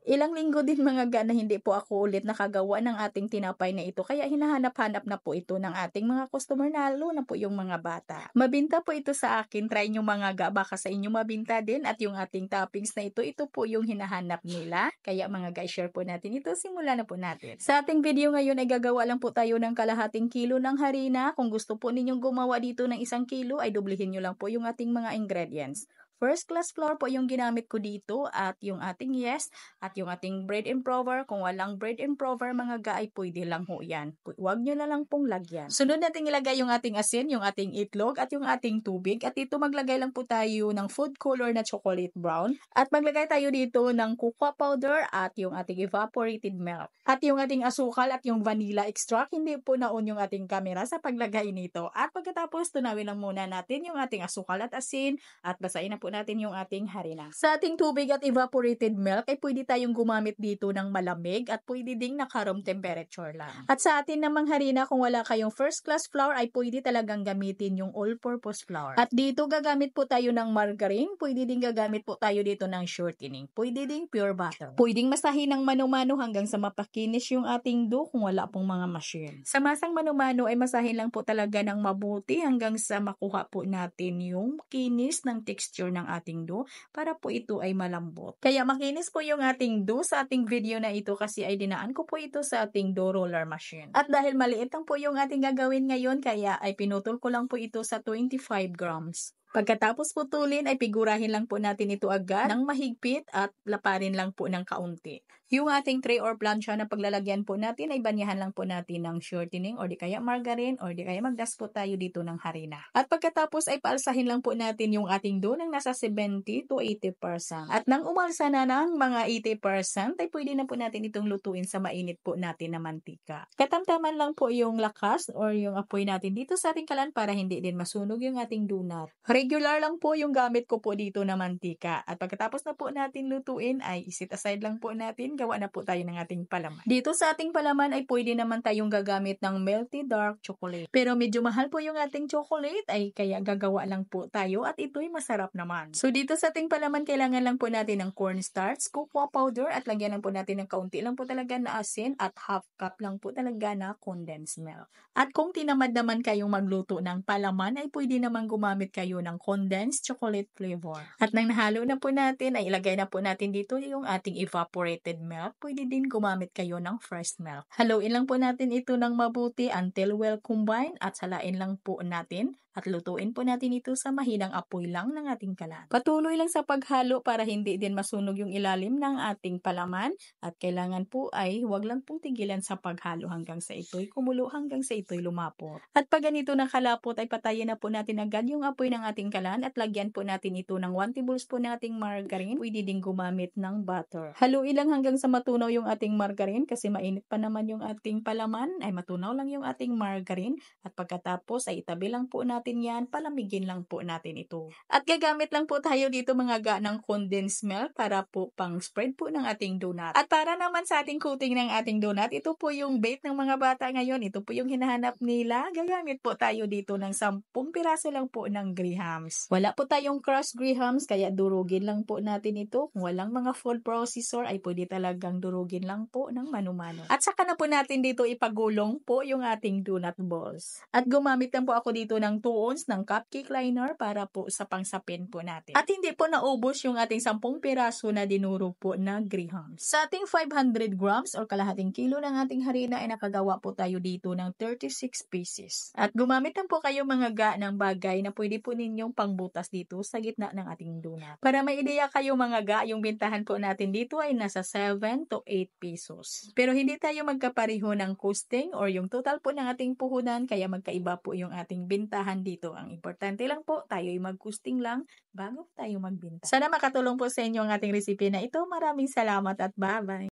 Ilang linggo din mga ga na hindi po ako ulit nakagawa ng ating tinapay na ito kaya hinahanap-hanap na po ito ng ating mga customer lalo na po yung mga bata. Mabinta po ito sa akin, try nyo mga ga, baka sa inyo mabinta din at yung ating toppings na ito po yung hinahanap nila. Kaya mga guys, share po natin ito, simulan na po natin. Sa ating video ngayon ay gagawa lang po tayo ng kalahating kilo ng harina. Kung gusto po ninyong gumawa dito ng 1 kilo ay dublihin nyo lang po yung ating mga ingredients. First class flour po yung ginamit ko dito at yung ating yeast at yung ating bread improver. Kung walang bread improver mga ga ay pwede lang ho yan. Huwag nyo na lang pong lagyan. Sunod natin ilagay yung ating asin, yung ating itlog at yung ating tubig. At dito maglagay lang po tayo ng food color na chocolate brown. At maglagay tayo dito ng cocoa powder at yung ating evaporated milk. At yung ating asukal at yung vanilla extract. Hindi po naon yung ating camera sa paglagay nito. At pagkatapos tunawin lang muna natin yung ating asukal at asin at basahin na po natin yung ating harina. Sa ating tubig at evaporated milk ay pwede tayong gumamit dito ng malamig at pwede ding naka-room temperature lang. At sa atin namang harina, kung wala kayong first class flour ay pwede talagang gamitin yung all-purpose flour. At dito gagamit po tayo ng margarine, pwede din gagamit po tayo dito ng shortening, pwede ding pure butter. Pwedeng masahin ng mano-mano hanggang sa mapakinis yung ating dough kung wala pong mga machine. Sa masang mano-mano ay masahin lang po talaga ng mabuti hanggang sa makuha po natin yung kinis ng texture ng ating dough para po ito ay malambot. Kaya makinis po yung ating dough sa ating video na ito kasi ay dinaan ko po ito sa ating dough roller machine. At dahil maliit lang po yung ating gagawin ngayon kaya ay pinutol ko lang po ito sa 25 grams. Pagkatapos putulin ay pigurahin lang po natin ito agad ng mahigpit at laparin lang po ng kaunti. Yung ating tray or plancha na paglalagyan po natin ay banyahan lang po natin ng shortening or di kaya margarine or di kaya magdas po tayo dito ng harina. At pagkatapos ay paalsahin lang po natin yung ating dough ng nasa 70 to 80%. At nang umalsa na ng mga 80% ay pwede na po natin itong lutuin sa mainit po natin na mantika. Katamtaman lang po yung lakas or yung apoy natin dito sa ating kalan para hindi din masunog yung ating donut. Regular lang po yung gamit ko po dito na mantika. At pagkatapos na po natin lutuin ay isit aside lang po natin, gawa na po tayo ng ating palaman. Dito sa ating palaman ay pwede naman tayong gagamit ng melty dark chocolate. Pero medyo mahal po yung ating chocolate ay kaya gagawa lang po tayo at ito'y masarap naman. So dito sa ating palaman kailangan lang po natin ng cornstarch, cocoa powder at lagyan lang po natin ng kaunti lang po talaga na asin at half cup lang po talaga na condensed milk. At kung tinamad naman kayong magluto ng palaman ay pwede naman gumamit kayo ng condensed chocolate flavor. At nang nahalo na po natin ay ilagay na po natin dito yung ating evaporated milk. Pwede din gumamit kayo ng fresh milk. Haluin lang po natin ito ng mabuti until well combined at salain lang po natin at lutuin po natin ito sa mahinang apoy lang ng ating kalan. Patuloy lang sa paghalo para hindi din masunog yung ilalim ng ating palaman at kailangan po ay huwag lang pong tigilan sa paghalo hanggang sa ito'y kumulo, hanggang sa ito'y lumapot. At pag ganito na kalapot ay patayin na po natin agad yung apoy ng ating kalan at lagyan po natin ito ng 1 tablespoon nating margarine. Pwede din gumamit ng butter. Haluin lang hanggang sa matunaw yung ating margarine kasi mainit pa naman yung ating palaman ay matunaw lang yung ating margarine at pagkatapos ay itabi lang po natin yan, palamigin lang po natin ito. At gagamit lang po tayo dito mga ga ng condensed milk para po pang spread po ng ating donut. At para naman sa ating coating ng ating donut, ito po yung bait ng mga bata ngayon. Ito po yung hinahanap nila. Gagamit po tayo dito ng 10 piraso lang po ng grahams. Wala po tayong crushed grahams kaya durugin lang po natin ito. Kung walang mga food processor ay pwede talagang durugin lang po ng mano-mano. At saka na po natin dito ipagulong po yung ating donut balls. At gumamit lang po ako dito ng 2 ounce ng cupcake liner para po sa pangsapin po natin. At hindi po naubos yung ating 10 piraso na dinurog po na grahams. Sa ating 500 grams or kalahating kilo ng ating harina ay nakagawa po tayo dito ng 36 pieces. At gumamit lang po kayo mga ga ng bagay na pwede po ninyong pangbutas dito sa gitna ng ating donut. Para may ideya kayo mga ga, yung bintahan po natin dito ay nasa 7 to 8 pesos. Pero hindi tayo magkapareho ng costing or yung total po ng ating puhunan kaya magkaiba po yung ating bintahan dito. Ang importante lang po, tayo ay mag-costing lang bago tayo magbenta. Sana makatulong po sa inyo ang ating recipe na ito. Maraming salamat at bye-bye!